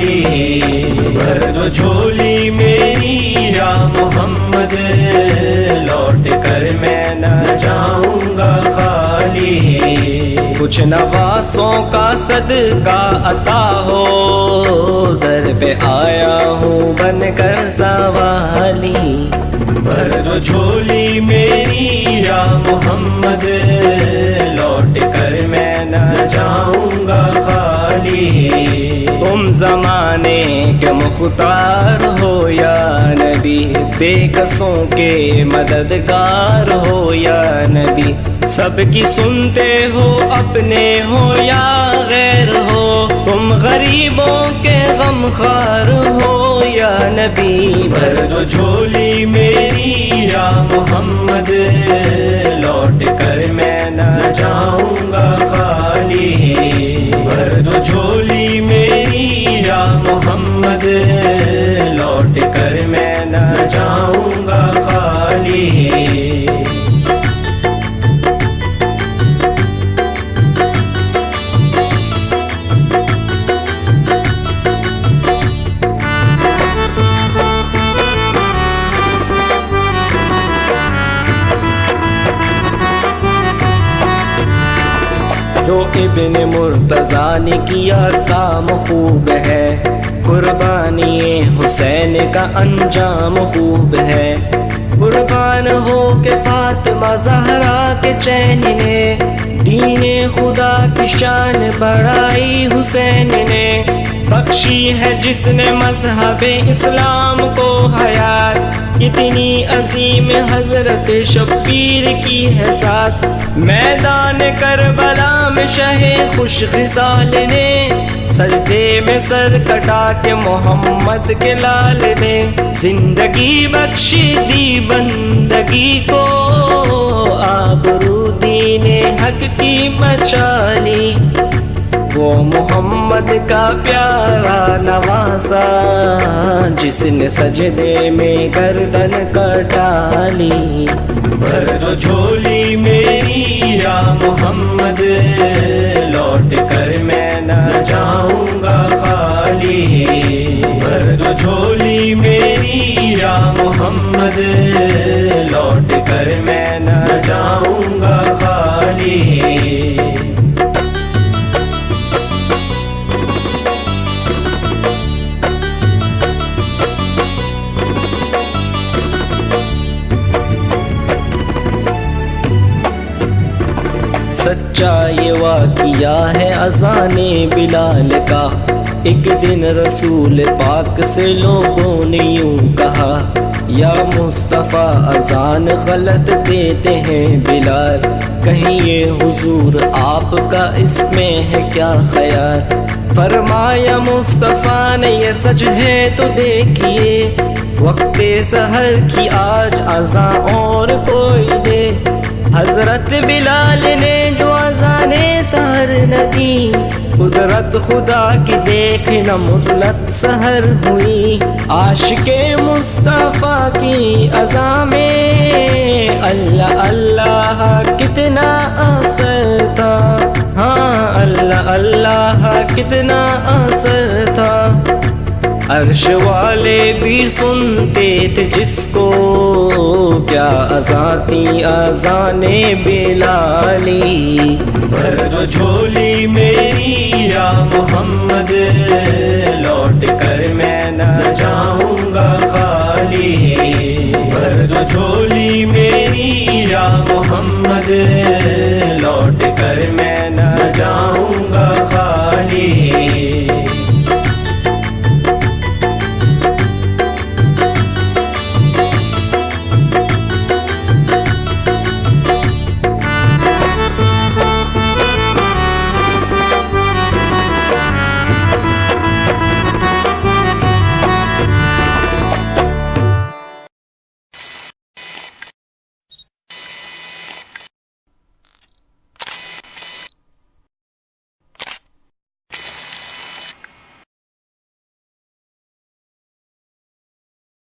خالی، بھر دو جھولی میری یا محمد، لوٹ کر میں نہ جاؤں گا خالی۔ کچھ نواسوں کا صدقہ عطا ہو، در پہ آیا ہوں بن کر سوالی۔ بھر دو جھولی میری یا محمد، لوٹ کر میں نہ جاؤں گا خالی۔ تم زمانے کے مختار ہو یا نبی، بے کسوں کے مددگار ہو یا نبی، سب کی سنتے ہو اپنے ہو یا غیر ہو، تم غریبوں کے غمخوار ہو یا نبی۔ بھر دو جھولی میری یا محمد، لوٹ کر میں نہ جاؤں گا خالی۔ بھر دو جھولی میری یا محمد، لوٹ کر میں نہ جاؤں گا خالی۔ جو ابن مرتضیٰ نے کیا کام خوب ہے، قربانی حسین کا انجام خوب ہے۔ قربان ہو کے فاطمہ زہرا کے چین نے، دین خدا کی شان بڑھائی حسین نے۔ بخشی ہے جس نے مذہب اسلام کو حیات، کتنی عظیم حضرت شبیر کی ہے ذات۔ میدان کربلا میں شہ خوش خصال نے، سجدے میں سر کٹا کے محمد کے لال نے، زندگی بخشی دی بندگی کو، آبرو دین حق کی مچالی۔ وہ محمد کا پیارا نواسا، جس نے سجدے میں گردن کٹا لی۔ بھر دو جھولی میری یا محمد، لوٹ کر میں نہ جاؤں گا خالی۔ بھر دو جھولی میری یا محمد، لوٹ کر میں نہ جاؤں گا خالی۔ سچا یہ واقعہ ہے اذان بلال کا، ایک دن رسول پاک سے لوگوں نے یوں کہا، یا مصطفیٰ اذان غلط دیتے ہیں بلال، کہیں یہ حضور آپ کا اس میں ہے کیا خیال؟ فرمایا مصطفیٰ نے یہ سچ ہے تو دیکھیے، وقت سحر کی آج اذان اور کوئی دے۔ حضرت بلال نے جو اذان سحر نہ دی، قدرت خدا کی دیکھنا مطلق سحر ہوئی۔ عاشق مصطفیٰ کی اذان میں اللہ اللہ کتنا اثر تھا، ہاں اللہ اللہ کتنا اثر تھا۔ عرش والے بھی سنتے تھے جس کو، کیا اذان تھی اذان بلالی۔ بھر دو جھولی میری یا محمد،